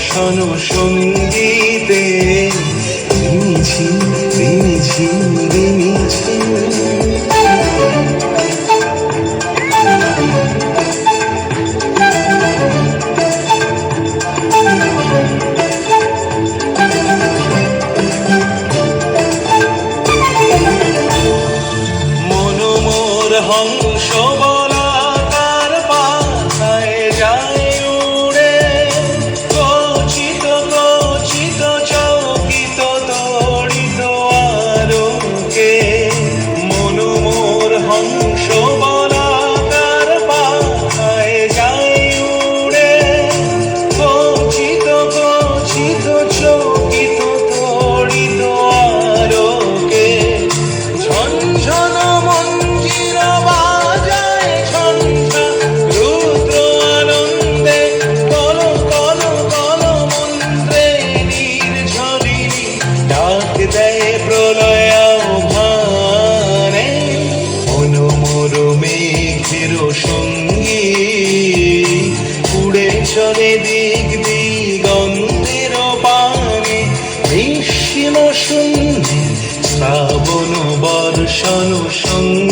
বর্ষণ সঙ্গীতে রিমিঝিম রিমিঝিম রিমিঝিম। মনোমোর হংস বলাকার পাথায় যায় উড়ে, গচিত গচিত চকিত তড়িত আলোকে। মনোমোর হংস বলাকার পাথায় যায় উড়ে, গচিত গচিত চকিত তড়িত আলোকে। ঝনঝন মঞ্জিরা বাজায় ঝঞ্ঝা রুদ্র আনন্দে, কল কল কল মন্ত্রে নির্ঝরিণী ডাক দেয় প্রলয় আহ্বানে। মনোমোর মেঘের সঙ্গী উড়ে চলে দিক দিগন্তের পানে, নিঃসীম শূন্যে শ্রাবণ বর্ষণ সঙ্গী।